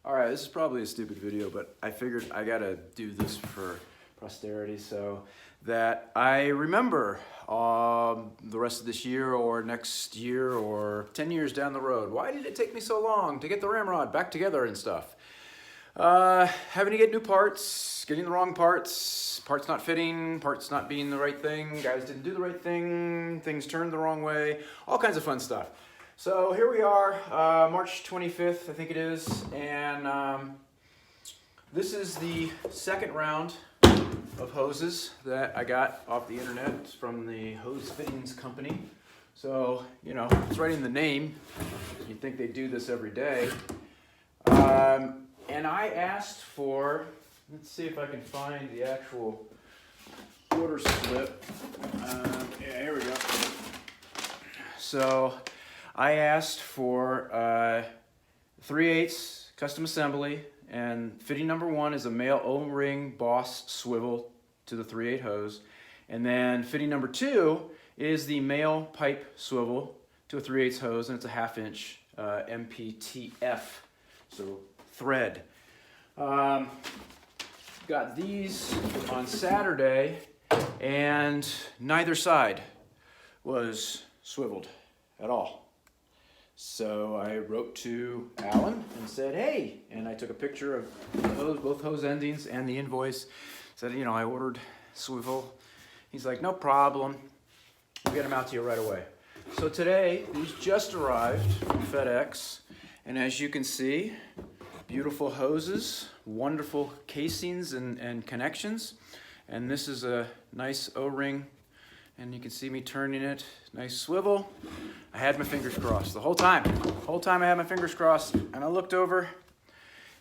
All right, this is probably a stupid video, but I figured I gotta do this for posterity so that I remember the rest of this year or next year or 10 years down the road. Why did it take me so long to get the ramrod back together and stuff? Having to get new parts, getting the wrong parts, parts not fitting, parts not being the right thing, guys didn't do the right thing, things turned the wrong way, all kinds of fun stuff. So here we are, March 25th, I think it is, and this is the second round of hoses that I got off the internet from the hose fittings company. So, you know, it's right in the name. You'd think they do this every day. And I asked for, let's see if I can find the actual order slip. Yeah, here we go. So I asked for 3/8 custom assembly, and fitting number 1 is a male O-ring Boss swivel to the 3/8 hose, and then fitting number 2 is the male pipe swivel to a 3/8 hose, and it's a 1/2 inch MPTF, so thread. Got these on Saturday, and neither side was swiveled at all. So I wrote to Alan and said, hey, and I took a picture of both hose endings and the invoice. Said, you know, I ordered swivel. He's like, no problem. We'll get them out to you right away. So today, these just arrived from FedEx. And as you can see, beautiful hoses, wonderful casings and connections. And this is a nice O-ring. And you can see me turning it, nice swivel. I had my fingers crossed the whole time. The whole time I had my fingers crossed, and I looked over.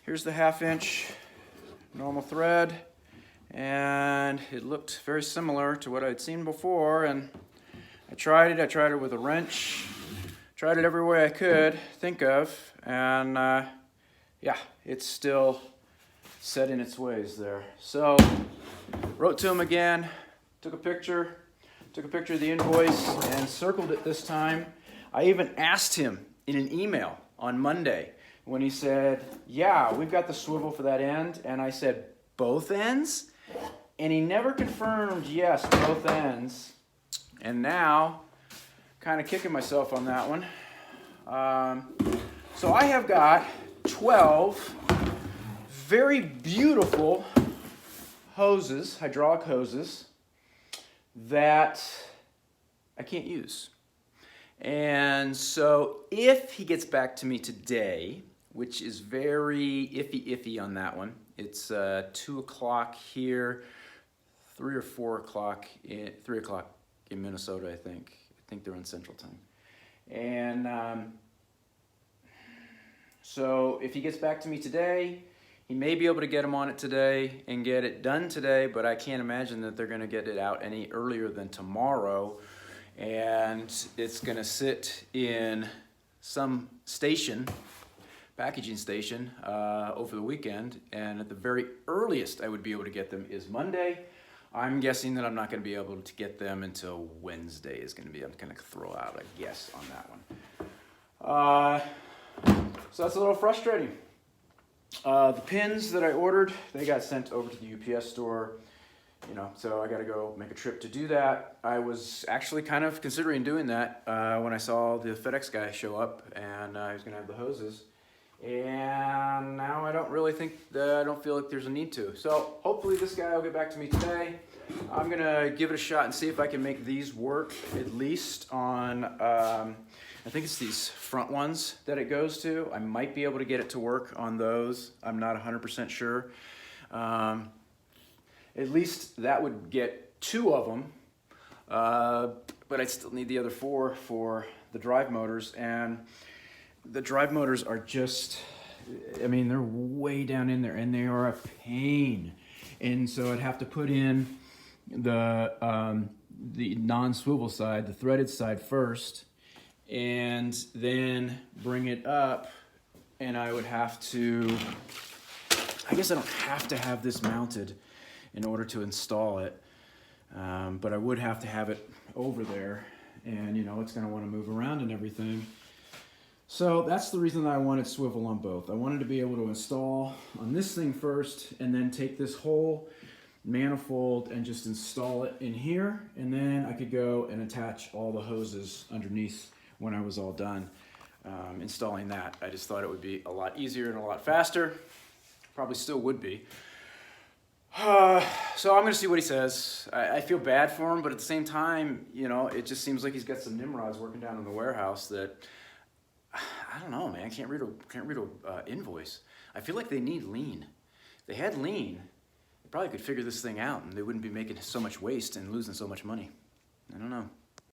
Here's the 1/2 inch normal thread, and it looked very similar to what I'd seen before, and I tried it with a wrench, tried it every way I could think of, and yeah, it's still set in its ways there. So, wrote to him again, took a picture of the invoice and circled it this time. I even asked him in an email on Monday when he said, yeah, we've got the swivel for that end. And I said, both ends? And he never confirmed, yes, both ends. And now, kind of kicking myself on that one. So I have got 12 very beautiful hoses, hydraulic hoses, that I can't use. And so if he gets back to me today, which is very iffy on that one, it's 2 o'clock here, 3 or 4 o'clock, 3 o'clock in Minnesota, I think. I think they're on Central Time. And so if he gets back to me today, he may be able to get him on it today and get it done today, but I can't imagine that they're going to get it out any earlier than tomorrow. And it's going to sit in some station, packaging station, over the weekend. And at the very earliest I would be able to get them is Monday. I'm guessing that I'm not going to be able to get them until Wednesday is going to be. I'm going to throw out a guess on that one. So that's a little frustrating. The pins that I ordered, they got sent over to the UPS store, you know, so I got to go make a trip to do that. I was actually kind of considering doing that when I saw the FedEx guy show up, and he was going to have the hoses. And now I don't really think that, I don't feel like there's a need to. So hopefully this guy will get back to me today. I'm going to give it a shot and see if I can make these work, at least on, I think it's these front ones that it goes to. I might be able to get it to work on those. I'm not 100% sure. At least that would get 2 of them. But I still need the other 4 for the drive motors. And the drive motors are just, I mean, they're way down in there, and they are a pain. And so I'd have to put in the non-swivel side, the threaded side first, and then bring it up, and I would have to, I guess I don't have to have this mounted in order to install it, but I would have to have it over there, and you know, it's going to want to move around and everything. So that's the reason that I wanted swivel on both. I wanted to be able to install on this thing first and then take this whole manifold and just install it in here, and then I could go and attach all the hoses underneath when I was all done installing that. I just thought it would be a lot easier and a lot faster. Probably still would be. So I'm gonna see what he says. I feel bad for him, but at the same time, you know, it just seems like he's got some Nimrods working down in the warehouse that, I don't know, man. I can't read a invoice. I feel like they need lean. If they had lean, they probably could figure this thing out, and they wouldn't be making so much waste and losing so much money. I don't know.